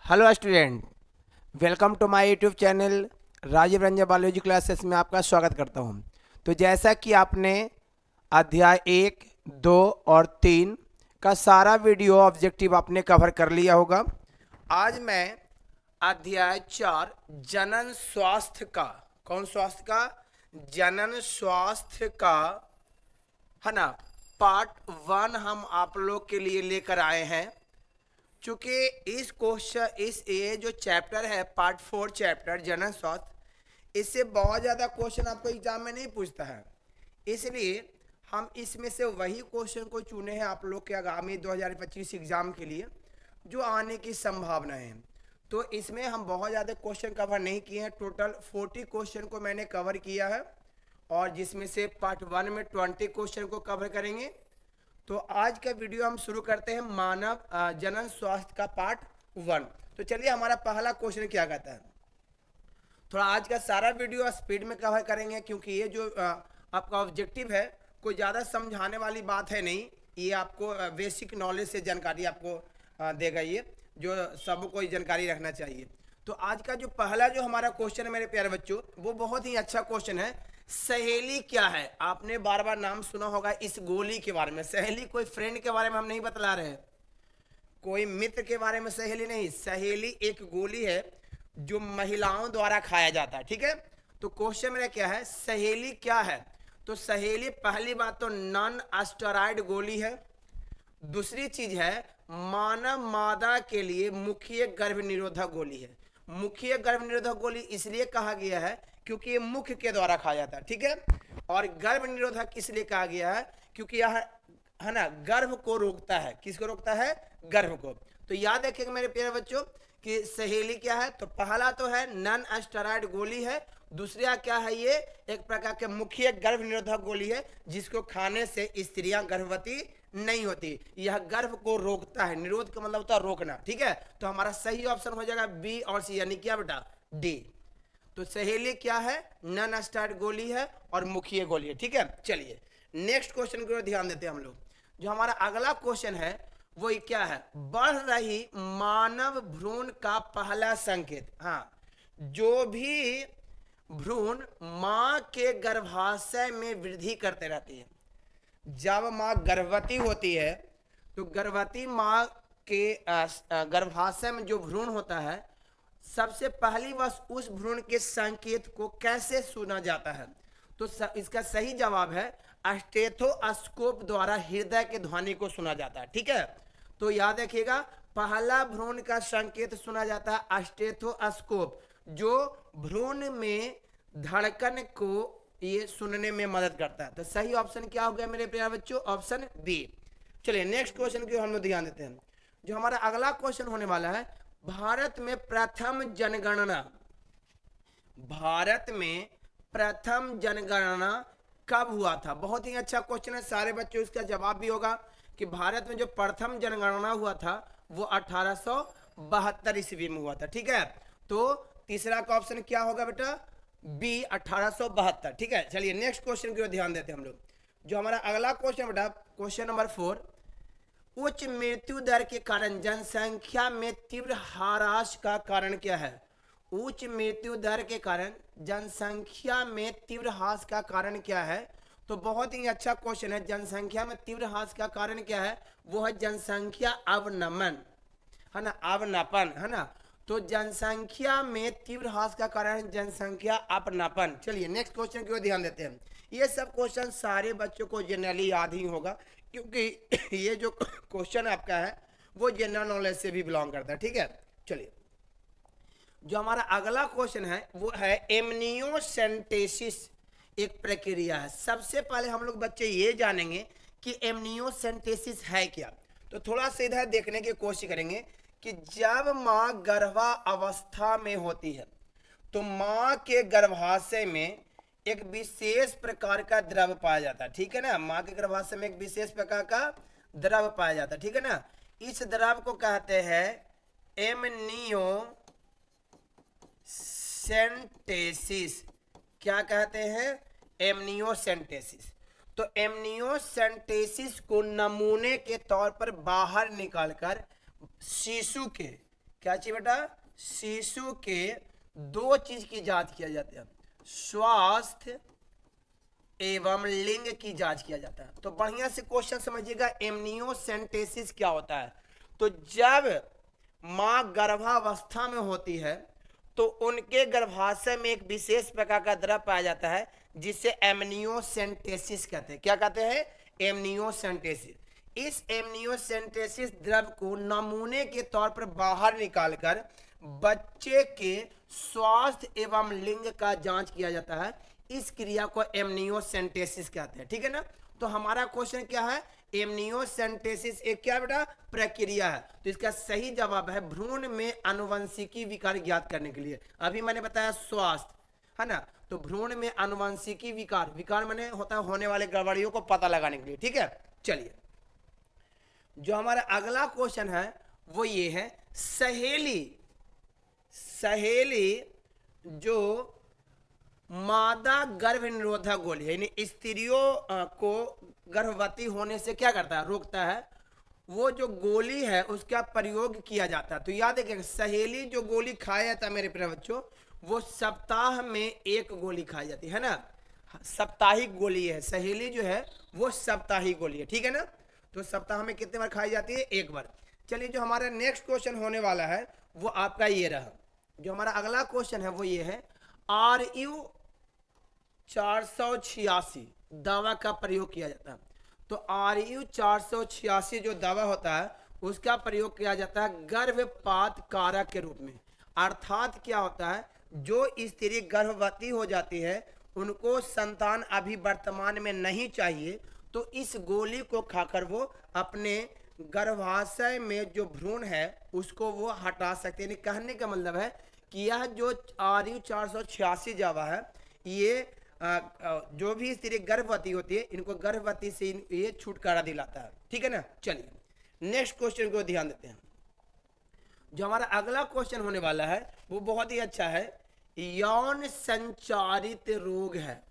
Hello student, welcome to my YouTube channel Rajeev Ranjan biology classes में आपका स्वागत करता हूं। तो जैसा कि आपने अध्याय 1, 2 और 3 का सारा वीडियो ऑब्जेक्टिव आपने कवर कर लिया होगा। आज मैं अध्याय 4 जनन स्वास्थ्य का, कौन स्वास्थ्य का, जनन स्वास्थ्य का, है ना, पार्ट 1 हम आप लोग के लिए लेकर आए हैं। चूंकि इस क्वेश्चन ये जो चैप्टर है पार्ट 4 चैप्टर जनन स्वास्थ्य, इससे बहुत ज़्यादा क्वेश्चन आपको एग्जाम में नहीं पूछता है, इसलिए हम इसमें से वही क्वेश्चन को चुने हैं आप लोग के आगामी 2025 एग्जाम के लिए जो आने की संभावना है। तो इसमें हम बहुत ज़्यादा क्वेश्चन कवर नहीं किए हैं, टोटल 40 क्वेश्चन को मैंने कवर किया है और जिसमें से पार्ट 1 में 20 क्वेश्चन को कवर करेंगे। तो आज का वीडियो हम शुरू करते हैं मानव जनन स्वास्थ्य का पार्ट 1। तो चलिए हमारा पहला क्वेश्चन क्या कहता है। थोड़ा आज का सारा वीडियो स्पीड में कवर करेंगे क्योंकि ये जो आपका ऑब्जेक्टिव है कोई ज़्यादा समझाने वाली बात है नहीं, ये आपको बेसिक नॉलेज से जानकारी आपको देगा, ये जो सबको जानकारी रखना चाहिए। तो आज का जो पहला जो हमारा क्वेश्चन है मेरे प्यारे बच्चों, वो बहुत ही अच्छा क्वेश्चन है। सहेली क्या है? आपने बार बार नाम सुना होगा इस गोली के बारे में। सहेली कोई फ्रेंड के बारे में हम नहीं बतला रहे हैं, कोई मित्र के बारे में सहेली नहीं। सहेली एक गोली है जो महिलाओं द्वारा खाया जाता है, ठीक है। तो क्वेश्चन मेरा क्या है, सहेली क्या है? तो सहेली पहली बात तो नॉन स्टेरॉइड गोली है। दूसरी चीज है मानव मादा के लिए मुख्य गर्भ निरोधक गोली है। मुख्य गर्भ निरोधक गोली इसलिए कहा गया है क्योंकि ये मुख्य के द्वारा खाया जाता है, ठीक है। और गर्भ निरोधक इसलिए कहा गया है क्योंकि यह, है ना, गर्भ को रोकता है। किसको रोकता है? गर्भ को। तो याद रखिएगा मेरे प्यारे बच्चों कि सहेली क्या है। तो पहला तो है नॉन स्टेरॉइड गोली है, दूसरा क्या है, ये एक प्रकार के मुख्य गर्भ निरोधक गोली है जिसको खाने से स्त्रियां गर्भवती नहीं होती। यह गर्भ को रोकता है। निरोध का मतलब होता है रोकना, ठीक है। तो हमारा सही ऑप्शन हो जाएगा बी और सी, यानी क्या बेटा, डी। तो सहेली क्या है? नॉन स्टेरॉइड गोली है और मुख्य गोली है, ठीक है। चलिए नेक्स्ट क्वेश्चन की ओर ध्यान देते हैं हम लोग। जो हमारा अगला क्वेश्चन है वो क्या है, बढ़ रही मानव भ्रूण का पहला संकेत। हाँ, जो भी भ्रूण मां के गर्भाशय में वृद्धि करते रहती है, जब माँ गर्भवती होती है तो गर्भवती माँ के गर्भाशय में जो भ्रूण होता है, सबसे पहली बार उस भ्रूण के संकेत को कैसे सुना जाता है? तो इसका सही जवाब है स्टेथोस्कोप द्वारा हृदय के ध्वनि को सुना जाता है, ठीक है। तो याद रखिएगा पहला भ्रूण का संकेत सुना जाता है स्टेथोस्कोप, जो भ्रूण में धड़कन को ये सुनने में मदद करता है। तो सही ऑप्शन क्या हो गया मेरे प्यारे बच्चों? Option B. चलिए नेक्स्ट क्वेश्चन की हम लोग ध्यान देते हैं। जो हमारा अगला क्वेश्चन होने वाला है, भारत में प्रथम जनगणना, भारत में प्रथम जनगणना कब हुआ था? बहुत ही अच्छा क्वेश्चन है, सारे बच्चों इसका जवाब भी होगा कि भारत में जो प्रथम जनगणना हुआ था वो 1872 ईस्वी में हुआ था, ठीक है। तो तीसरा का ऑप्शन क्या होगा बेटा? बी 1872, ठीक है। चलिए नेक्स्ट क्वेश्चन की ओर ध्यान देते हैं हम लोग। जो हमारा अगला क्वेश्चन बेटा, क्वेश्चन नंबर 4, उच्च मृत्यु दर के कारण जनसंख्या में तीव्र ह्रास का कारण क्या है? उच्च मृत्यु दर के कारण जनसंख्या में तीव्र ह्रास का कारण क्या है? तो बहुत ही अच्छा क्वेश्चन है। जनसंख्या में तीव्र ह्रास का कारण क्या है? वो है जनसंख्या अवनमन, है ना, अवनपन, है ना। तो जनसंख्या में तीव्र ह्रास का कारण जनसंख्या अपनापन। चलिए नेक्स्ट क्वेश्चन की ओर ध्यान देते हैं। ये सब क्वेश्चन सारे बच्चों को जनरली याद ही होगा क्योंकि ये जो क्वेश्चन आपका है वो जनरल नॉलेज से भी बिलोंग करता है, ठीक है। चलिए जो हमारा अगला क्वेश्चन है वो है एमनियोसेंटेसिस एक प्रक्रिया है। सबसे पहले हम लोग बच्चे ये जानेंगे कि एमनियोसेंटेसिस है क्या। तो थोड़ा सा इधर देखने की कोशिश करेंगे कि जब माँ गर्भावस्था में होती है तो माँ के गर्भाशय में एक विशेष प्रकार का द्रव पाया जाता है, ठीक है ना। माँ के गर्भाशय में एक विशेष प्रकार का द्रव पाया जाता है, ठीक है ना। इस द्रव को कहते हैं एमनियोसेंटेसिस। क्या कहते हैं? एमनियोसेंटेसिस। तो एमनियोसेंटेसिस को नमूने के तौर पर बाहर निकालकर शिशु के क्या चाहिए बेटा, शिशु के दो चीज की जांच किया जाता है, स्वास्थ्य एवं लिंग की जांच किया जाता है। तो बढ़िया से क्वेश्चन समझिएगा, एमनियोसेंटेसिस क्या होता है। तो जब मां गर्भावस्था में होती है तो उनके गर्भाशय में एक विशेष प्रकार का द्रव पाया जाता है जिसे एमनियोसेंटेसिस कहते हैं। क्या कहते हैं, एमनियोसेंटेसिस। इस एमनियोसेंटेसिस द्रव को नमूने के तौर पर बाहर निकालकर बच्चे के स्वास्थ्य एवं लिंग का जांच किया जाता है। इस क्रिया को एमनियोसेंटेसिस कहते हैं। ठीक है ना। तो हमारा क्वेश्चन क्या है, एमनियोसेंटेसिस एक क्या बेटा, प्रक्रिया है। तो इसका सही जवाब है भ्रूण में आनुवंशिकी विकार ज्ञात करने के लिए। अभी मैंने बताया स्वास्थ्य, है ना। तो भ्रूण में आनुवंशिकी विकार, विकार माने होता है होने वाले गड़बड़ियों को पता लगाने के लिए। ठीक है, चलिए जो हमारा अगला क्वेश्चन है वो ये है, सहेली सहेली जो मादा गर्भ निरोधक गोली है, यानी स्त्रियों को गर्भवती होने से क्या करता है, रोकता है, वो जो गोली है उसका प्रयोग किया जाता है। तो याद रखिएगा, सहेली जो गोली खाया जाता है मेरे प्यारे बच्चों, वो सप्ताह में एक गोली खाई जाती है ना, साप्ताहिक गोली है। सहेली जो है वो साप्ताहिक गोली है। ठीक है ना। तो सप्ताह में कितने बार खाई जाती है, एक बार। चलिए जो हमारा नेक्स्ट क्वेश्चन होने वाला है वो आपका ये रहा। जो हमारा अगला क्वेश्चन है वो ये है, RU 486 दवा का प्रयोग किया जाता है। तो RU 486 जो दवा होता है उसका प्रयोग किया जाता है गर्भपात कारक के रूप में। अर्थात क्या होता है, जो स्त्री गर्भवती हो जाती है उनको संतान अभी वर्तमान में नहीं चाहिए, तो इस गोली को खाकर वो अपने गर्भाशय में जो भ्रूण है उसको वो हटा सकते हैं। कहने का मतलब है कि यह जो RU 486 दवा है, ये जो भी स्त्री गर्भवती होती है इनको गर्भवती से ये छुटकारा दिलाता है। ठीक है ना। चलिए नेक्स्ट क्वेश्चन को ध्यान देते हैं। जो हमारा अगला क्वेश्चन होने वाला है वो बहुत ही अच्छा है, यौन संचारित रोग है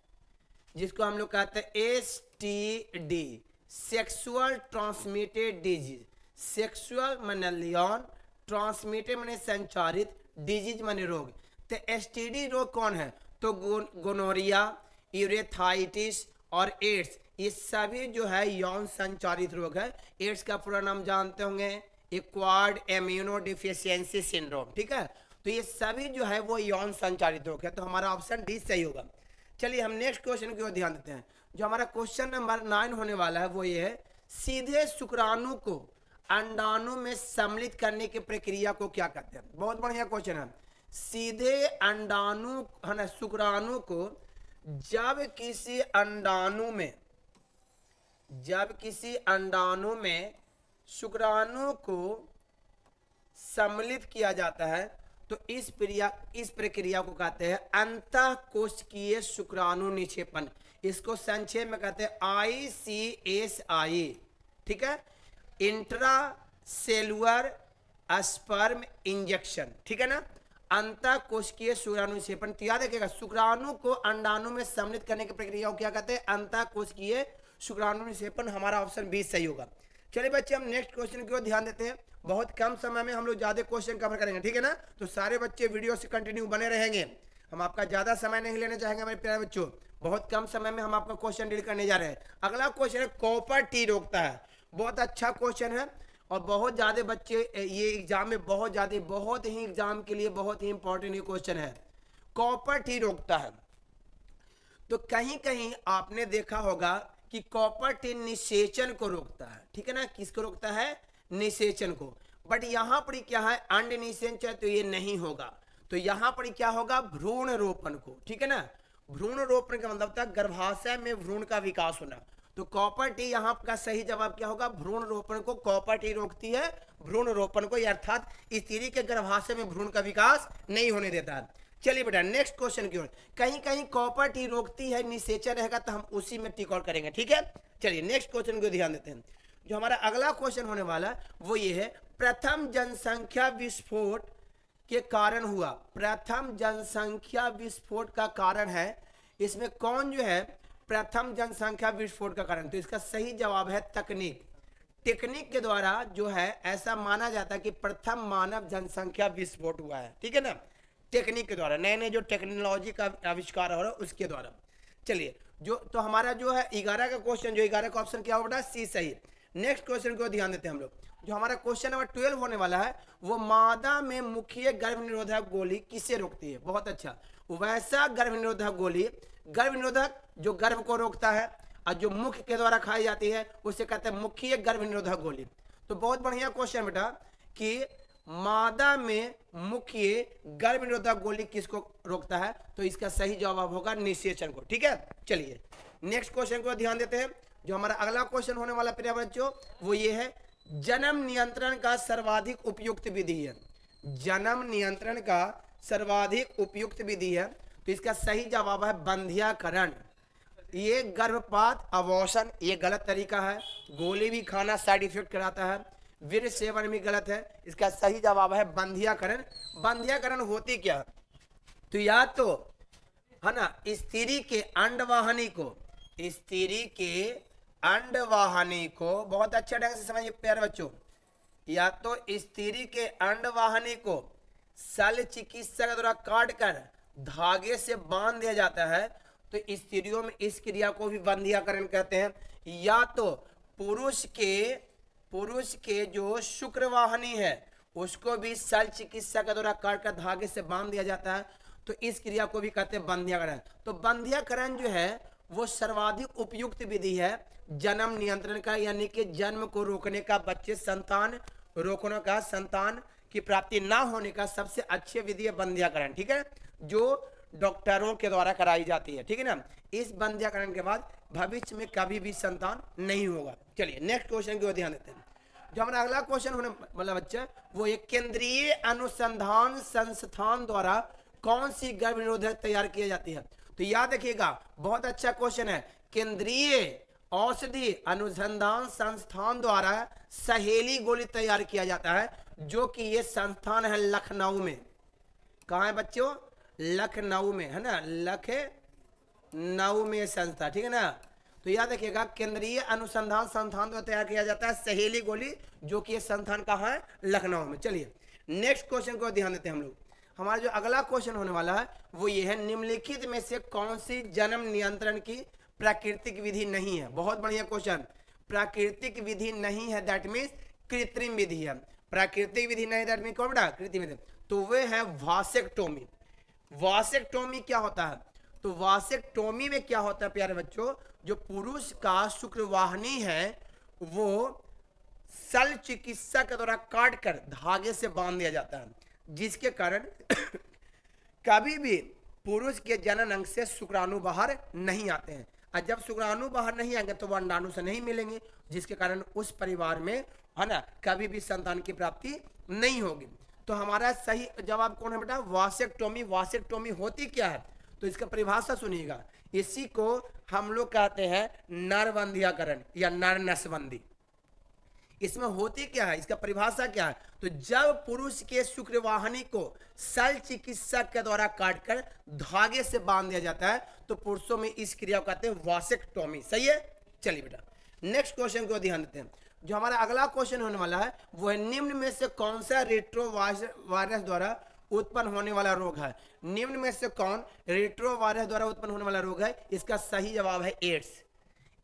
जिसको हम लोग कहते हैं STD, sexual transmitted disease. Sexual माने यौन, ट्रांसमिटेड माने संचारित, डिजीज माने रोग। तो STD रोग कौन है, तो गोनोरिया, यूरेथाइटिस और एड्स, ये सभी जो है यौन संचारित रोग है। एड्स का पूरा नाम जानते होंगे, एक्वायर्ड इम्यूनो डिफिशियंसी सिंड्रोम। ठीक है। तो ये सभी जो है वो यौन संचारित रोग है। तो हमारा ऑप्शन डी सही होगा। चलिए हम नेक्स्ट क्वेश्चन की ओर ध्यान देते हैं। जो हमारा क्वेश्चन नंबर 9 होने वाला है वो ये है, सीधे शुक्राणु को अंडाणु में सम्मिलित करने की प्रक्रिया को क्या कहते हैं। बहुत बढ़िया क्वेश्चन है। सीधे अंडाणु है ना, शुक्राणु को जब किसी अंडाणु में शुक्राणु को सम्मिलित किया जाता है तो इस प्रक्रिया को कहते हैं अंतःकोशिकीय शुक्राणु निक्षेपण। इसको संक्षेप में कहते हैं ICSI। ठीक है, इंट्रा सेलुलर स्पर्म इंजेक्शन। ठीक है ना, अंतःकोशिकीय शुक्राणु निक्षेपण। तो याद रखिएगा, शुक्राणु को अंडाणु में सम्मिलित करने की प्रक्रिया को क्या कहते हैं, अंतःकोशिकीय शुक्राणु निक्षेपण। हमारा ऑप्शन बी सही होगा। चलिए बच्चे हम नेक्स्ट क्वेश्चन की ओर ध्यान देते हैं। बहुत कम समय में हम लोग ज्यादा क्वेश्चन कवर करेंगे। ठीक है ना। तो सारे बच्चे वीडियो से कंटिन्यू बने रहेंगे। हम आपका ज्यादा समय नहीं लेना चाहेंगे मेरे प्यारे बच्चों। बहुत कम समय में हम आपका क्वेश्चन डील करने जा रहे हैं। अगला क्वेश्चन है, कॉपर टी रोकता है। बहुत अच्छा क्वेश्चन है और बहुत ज्यादा बच्चे ये एग्जाम में बहुत ही एग्जाम के लिए बहुत ही इंपॉर्टेंट ये क्वेश्चन है। कॉपर टी रोकता है। तो कहीं कहीं आपने देखा होगा कि कॉपर टी निषेचन को रोकता है। ठीक है ना, किसको रोकता है, निषेचन को। बट यहाँ पर क्या है, अंड निषेचन, तो ये नहीं होगा। तो यहाँ पर क्या होगा, भ्रूण रोपण को। ठीक है ना, भ्रूण रोपण का मतलब था गर्भाशय में भ्रूण का विकास होना। तो कॉपर टी यहाँ का सही जवाब क्या होगा, भ्रूण रोपण को कॉपर टी रोकती है, भ्रूण रोपण को, अर्थात स्त्री के गर्भाशय में भ्रूण का विकास नहीं होने देता है। चलिए बेटा नेक्स्ट क्वेश्चन की ओर। कहीं कहीं कॉपर टी रोकती है, निषेचन रहेगा तो हम उसी में टिक आउट करेंगे। ठीक है, चलिए नेक्स्ट क्वेश्चन को ध्यान देते हैं। जो हमारा अगला क्वेश्चन होने वाला है वो ये है, प्रथम जनसंख्या विस्फोट के कारण हुआ। प्रथम जनसंख्या विस्फोट का कारण है, इसमें कौन जो है प्रथम जनसंख्या विस्फोट का कारण। तो इसका सही जवाब है तकनीक। टेक्निक के द्वारा जो है ऐसा माना जाता है कि प्रथम मानव जनसंख्या विस्फोट हुआ है, ठीक है ना, टेक्निक के द्वारा, नए नए जो टेक्नोलॉजी का आविष्कार हो रहा है उसके द्वारा। चलिए, जो तो हमारा जो है 11 का क्वेश्चन, जो 11 का ऑप्शन क्या होगा, सी सही। नेक्स्ट क्वेश्चन को ध्यान देते हैं हम लोग। जो हमारा क्वेश्चन नंबर 12 होने वाला है, वो मादा में मुख्य गर्भ निरोधक गोली किसे रोकती है। बहुत अच्छा, वैसा गर्भ निरोधक गोली, गर्भ निरोधक जो गर्भ को रोकता है और जो मुख के द्वारा खाई जाती है उसे कहते हैं मुख्य गर्भ निरोधक गोली। तो बहुत बढ़िया क्वेश्चन बेटा कि मादा में मुख्य गर्भ निरोधक गोली किसको रोकता है, तो इसका सही जवाब होगा निषेचन को, ठीक है। चलिए नेक्स्ट क्वेश्चन को ध्यान देते हैं। जो हमारा अगला क्वेश्चन होने वाला प्रिय बच्चों वो ये है, जन्म नियंत्रण का सर्वाधिक उपयुक्त विधि है। जन्म नियंत्रण का सर्वाधिक उपयुक्त विधि है, तो इसका सही जवाब है बंध्याकरण। ये गर्भपात अबॉर्शन ये गलत तरीका है, गोली भी खाना साइड इफेक्ट कराता है, वीर्य सेवन भी गलत है। इसका सही जवाब है बंध्याकरण। बंध्याकरण होती क्या, तो या तो है ना स्त्री के अंडवाहिनी को, स्त्री के अंडवाहिनी को, बहुत अच्छे ढंग से समझिए प्यारे बच्चों, या तो स्त्री के अंडवाहिनी को शल्य चिकित्सा के द्वारा काट कर धागे से बांध दिया जाता है, तो स्त्रियों में इस क्रिया को भी बंध्याकरण कहते हैं। या तो पुरुष के जो शुक्रवाहिनी है उसको भी शल्य चिकित्सा के द्वारा काट कर धागे से बांध दिया जाता है, तो इस क्रिया को भी कहते हैं बंध्याकरण। तो बंध्याकरण जो है वो सर्वाधिक उपयुक्त विधि है जन्म नियंत्रण का, यानी कि जन्म को रोकने का, बच्चे संतान रोकने का, संतान की प्राप्ति ना होने का सबसे अच्छी विधि है बंध्याकरण, ठीक है, जो डॉक्टरों के द्वारा कराई जाती है, ठीक है ना। इस बंध्याकरण के बाद भविष्य में कभी भी संतान नहीं होगा। चलिए नेक्स्ट क्वेश्चन की ओर ध्यान देते हैं। जो हमारा अगला क्वेश्चन होने वाला बच्चा वो एक केंद्रीय अनुसंधान संस्थान द्वारा कौन सी गर्भ निरोधक तैयार की जाती है, तो याद रखिएगा बहुत अच्छा क्वेश्चन है। केंद्रीय औषधि अनुसंधान संस्थान द्वारा सहेली गोली तैयार किया जाता है, जो कि ये संस्थान है लखनऊ में। कहाँ है बच्चों, लखनऊ में, है ना, लखनऊ में संस्था, ठीक है ना। तो याद रखिएगा केंद्रीय अनुसंधान संस्थान द्वारा तैयार किया जाता है सहेली गोली, जो कि ये संस्थान कहाँ है, लखनऊ में। चलिए नेक्स्ट क्वेश्चन को ध्यान देते हैं हम लोग। हमारा जो अगला क्वेश्चन होने वाला है वो ये है, निम्नलिखित में से कौन सी जन्म नियंत्रण की प्राकृतिक विधि नहीं है। बहुत बढ़िया क्वेश्चन, प्राकृतिक विधि नहीं है दैट मीन्स कृत्रिम विधि है। प्राकृतिक विधि नहीं दैट मीन्स कौन बेटा, कृत्रिम विधि, तो वे है वासेक्टोमी। वासेक्टोमी क्या होता है, तो वासेक्टोमी में क्या होता है प्यारे बच्चों, जो पुरुष का शुक्रवाहिनी है वो शल्य चिकित्सा के द्वारा काट कर धागे से बांध दिया जाता है, जिसके कारण कभी भी पुरुष के जनन अंग से शुक्राणु बाहर नहीं आते हैं, और जब शुक्राणु बाहर नहीं आएंगे तो वह अंडाणु से नहीं मिलेंगे, जिसके कारण उस परिवार में है ना कभी भी संतान की प्राप्ति नहीं होगी। तो हमारा सही जवाब कौन है बेटा, वासेक्टोमी। वासेक्टोमी होती क्या है, तो इसका परिभाषा सुनिएगा, इसी को हम लोग कहते हैं नरबंध्याकरण या नर नसबंदी। इसमें होती क्या है, इसका परिभाषा क्या है, तो जब पुरुष के शुक्रवाहिनी को शल्य चिकित्सा के द्वारा काटकर धागे से बांध दिया जाता है, तो पुरुषों में इस क्रिया को कहते हैं वासेक्टोमी। सही है। चलिए बेटा नेक्स्ट क्वेश्चन को ध्यान देते हैं। जो हमारा अगला क्वेश्चन होने वाला है वो है, निम्न में से कौन सा रेट्रोवायरस द्वारा उत्पन्न होने वाला रोग है। निम्न में से कौन रेट्रोवायरस द्वारा उत्पन्न होने वाला रोग है, इसका सही जवाब है एड्स।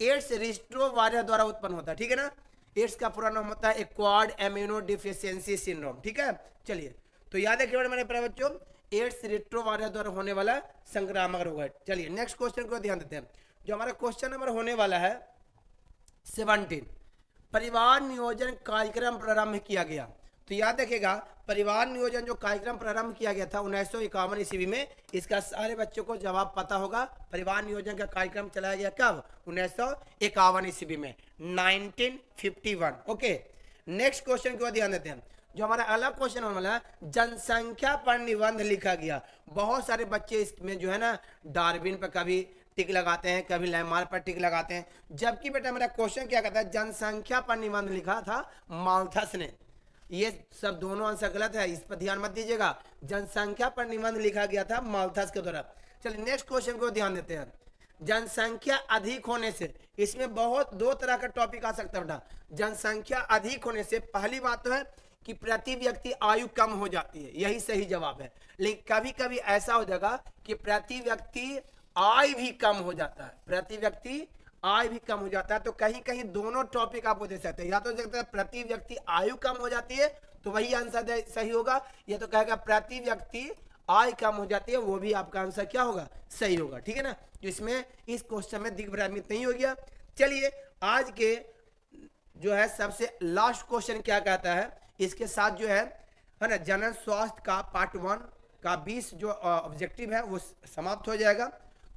एड्स रेट्रोवायरस द्वारा उत्पन्न होता है, ठीक है ना। एड्स का पूरा नाम होता है एक्वायर्ड इम्यूनो डिफिशियंसी सिंड्रोम, ठीक है। चलिए तो याद रखिए मेरे प्यारे बच्चों, एड्स रेट्रोवायरस द्वारा होने वाला संक्रामक रोग है। चलिए नेक्स्ट क्वेश्चन को ध्यान देते हैं। जो हमारा क्वेश्चन नंबर होने वाला है 17, परिवार नियोजन कार्यक्रम प्रारंभ किया गया। तो याद रखिएगा परिवार नियोजन जो कार्यक्रम प्रारंभ किया गया था 1951 ईस्वी में, इसका सारे बच्चों को जवाब पता होगा। परिवार नियोजन का कार्यक्रम चलाया गया कब, 1951 ईस्वी में, 1951। ओके नेक्स्ट क्वेश्चन को ध्यान देते हैं। जो हमारा अगला क्वेश्चन होने वाला है, जनसंख्या पर निबंध लिखा गया। बहुत सारे बच्चे इसमें जो है ना डार्विन पर कभी टिक लगाते हैं, कभी लैमार्क पर टिक लगाते हैं, जबकि बेटा मेरा क्वेश्चन क्या कहता है, जनसंख्या पर निबंध लिखा था माल्थस ने। ये सब दोनों आंसर गलत है, इस पर ध्यान मत दीजिएगा। जनसंख्या पर निबंध लिखा गया था माल्थस के द्वारा। चलिए नेक्स्ट क्वेश्चन को ध्यान देते हैं। जनसंख्या अधिक होने से, इसमें बहुत दो तरह का टॉपिक आ सकता है बेटा। जनसंख्या अधिक होने से पहली बात तो है कि प्रति व्यक्ति आयु कम हो जाती है, यही सही जवाब है। लेकिन कभी कभी ऐसा हो जाएगा कि प्रति व्यक्ति आय भी कम हो जाता है, प्रति व्यक्ति आय भी कम हो जाता है। तो कहीं कहीं दोनों टॉपिक आपको दे सकते हैं, या तो देखते हैं प्रति व्यक्ति आयु कम हो जाती है तो वही आंसर सही होगा, या तो कहेगा प्रति व्यक्ति आय कम हो जाती है, वो भी आपका आंसर क्या होगा, सही होगा। ठीक है ना, तो इसमें इस क्वेश्चन में दिग्भ्रमित नहीं हो गया। चलिए आज के जो है सबसे लास्ट क्वेश्चन क्या कहता है, इसके साथ जो है ना जनन स्वास्थ्य का पार्ट 1 का 20 जो ऑब्जेक्टिव है वो समाप्त हो जाएगा।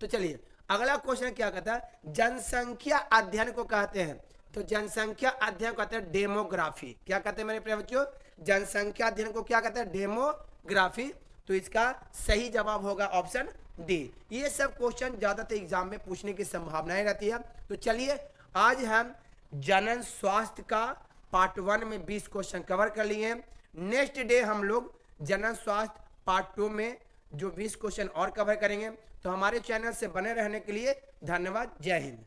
तो चलिए अगला क्वेश्चन क्या कहता है, जनसंख्या अध्ययन को कहते हैं, तो जनसंख्या अध्ययन को कहते हैं डेमोग्राफी। क्या कहते हैं मेरे प्रिय बच्चों, जनसंख्या अध्ययन को क्या कहते हैं, डेमोग्राफी। तो इसका सही जवाब होगा ऑप्शन डी। ये सब क्वेश्चन ज्यादातर एग्जाम में पूछने की संभावनाएं रहती है। तो चलिए आज हम जनन स्वास्थ्य का पार्ट 1 में 20 क्वेश्चन कवर कर लिए हैं। नेक्स्ट डे हम लोग जनन स्वास्थ्य पार्ट 2 में जो 20 क्वेश्चन और कवर करेंगे। तो हमारे चैनल से बने रहने के लिए धन्यवाद। जय हिंद।